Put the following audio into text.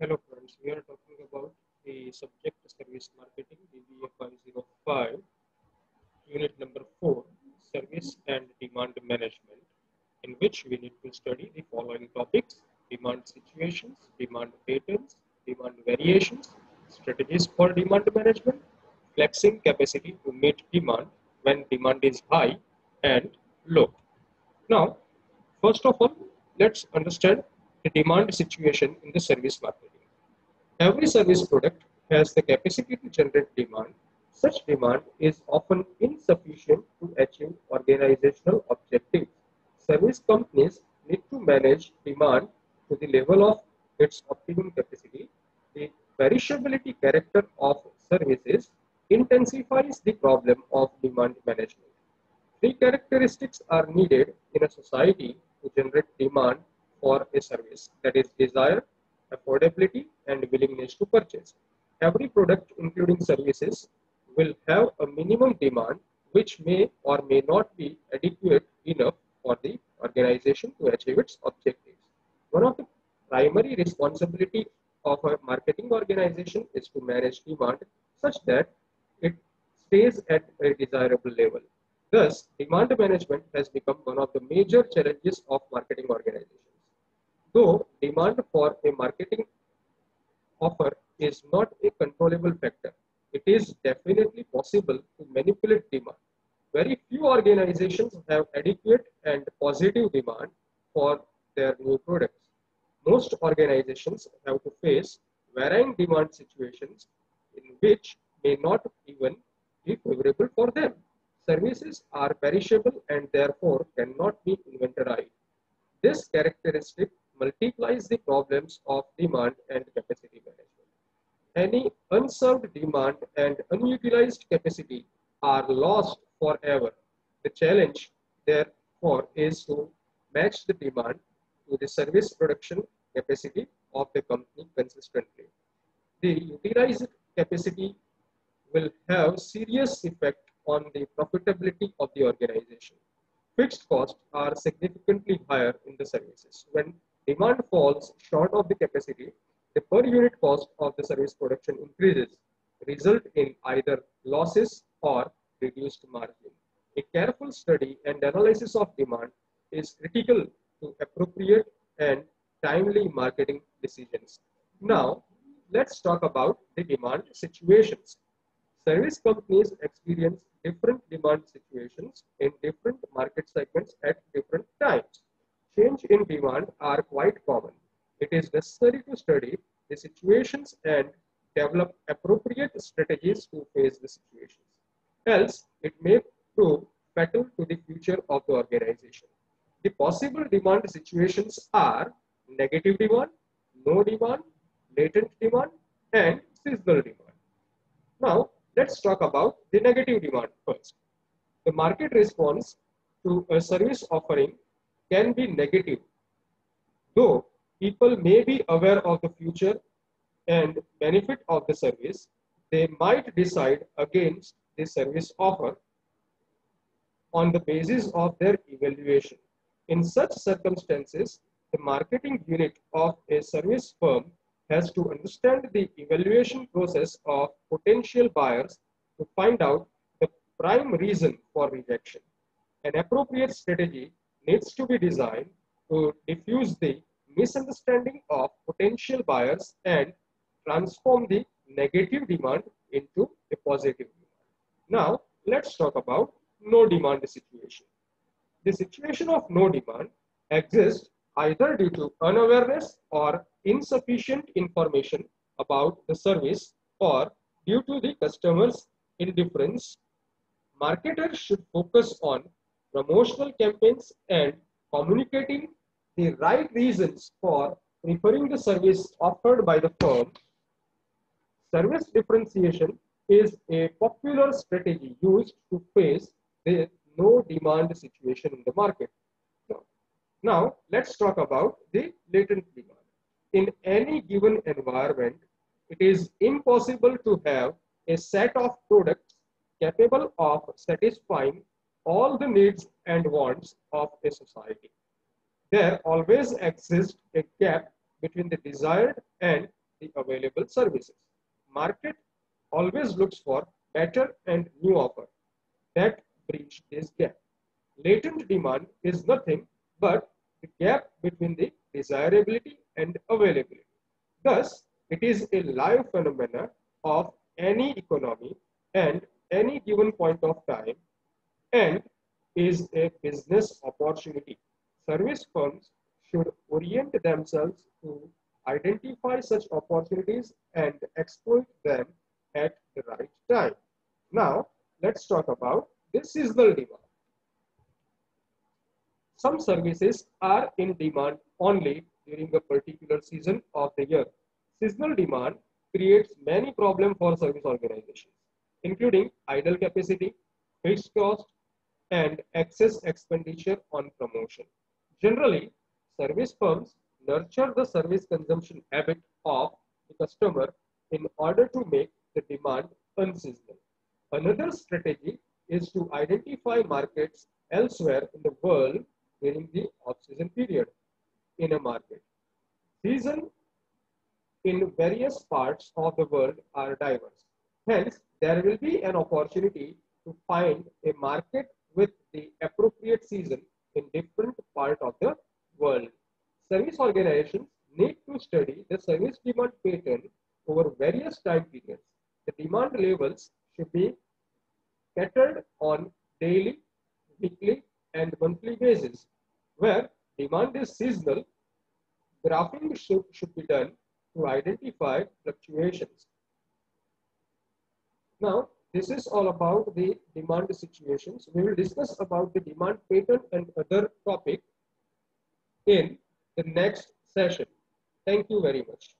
Hello friends, we are talking about the subject service marketing, DBA 505, unit number 4, service and demand management, in which we need to study the following topics: demand situations, demand patterns, demand variations, strategies for demand management, flexing capacity to meet demand when demand is high and low. Now, first of all, let's understand the demand situation in the service marketing. Every service product has the capacity to generate demand. Such demand is often insufficient to achieve organizational objectives. Service companies need to manage demand to the level of its optimum capacity. The perishability character of services intensifies the problem of demand management. Three characteristics are needed in a society to generate demand for a service, that is, desire, affordability, and willingness to purchase. Every product, including services, will have a minimum demand which may or may not be adequate enough for the organization to achieve its objectives. One of the primary responsibility of a marketing organization is to manage demand such that it stays at a desirable level. Thus, demand management has become one of the major challenges of marketing organizations. Though demand for a marketing offer is not a controllable factor, it is definitely possible to manipulate demand. Very few organizations have adequate and positive demand for their new products. Most organizations have to face varying demand situations in which may not even be favorable for them. Services are perishable and therefore cannot be inventoried. This characteristic multiplies the problems of demand and capacity management. Any unserved demand and unutilized capacity are lost forever. The challenge, therefore, is to match the demand to the service production capacity of the company consistently. The utilized capacity will have serious effect on the profitability of the organization. Fixed costs are significantly higher in the services. When demand falls short of the capacity, the per unit cost of the service production increases, result in either losses or reduced margin. A careful study and analysis of demand is critical to appropriate and timely marketing decisions. Now, let's talk about the demand situations. Service companies experience different demand situations in different market segments at different times. Change in demand are quite common. It is necessary to study the situations and develop appropriate strategies to face the situations. Else, it may prove fatal to the future of the organization. The possible demand situations are negative demand, no demand, latent demand, and seasonal demand. Now, let's talk about the negative demand first. The market response to a service offering can be negative, though people may be aware of the future and benefit of the service. They might decide against the service offer on the basis of their evaluation. In such circumstances, the marketing unit of a service firm has to understand the evaluation process of potential buyers to find out the prime reason for rejection. An appropriate strategy needs to be designed to diffuse the misunderstanding of potential buyers and transform the negative demand into a positive demand. Now, let's talk about no demand situation. The situation of no demand exists either due to unawareness or insufficient information about the service or due to the customer's indifference. Marketers should focus on promotional campaigns and communicating the right reasons for preferring the service offered by the firm. Service differentiation is a popular strategy used to face the no demand situation in the market. Now, let's talk about the latent demand. In any given environment, it is impossible to have a set of products capable of satisfying all the needs and wants of a society. There always exists a gap between the desired and the available services. Market always looks for better and new offer that bridge this gap. Latent demand is nothing but the gap between the desirability and availability. Thus, it is a live phenomena of any economy and any given point of time and is a business opportunity. Service firms should orient themselves to identify such opportunities and exploit them at the right time. Now, let's talk about the seasonal demand. Some services are in demand only during a particular season of the year. Seasonal demand creates many problems for service organizations, including idle capacity, fixed cost, and excess expenditure on promotion. Generally, service firms nurture the service consumption habit of the customer in order to make the demand unseasonal. Another strategy is to identify markets elsewhere in the world during the off-season period in a market. Season in various parts of the world are diverse. Hence, there will be an opportunity to find a market with the appropriate season in different part of the world. Service organizations need to study the service demand pattern over various time periods. The demand levels should be catered on daily, weekly, and monthly basis. Where demand is seasonal, graphing should be done to identify fluctuations. Now, this is all about the demand situations. We will discuss about the demand pattern and other topic in the next session. Thank you very much.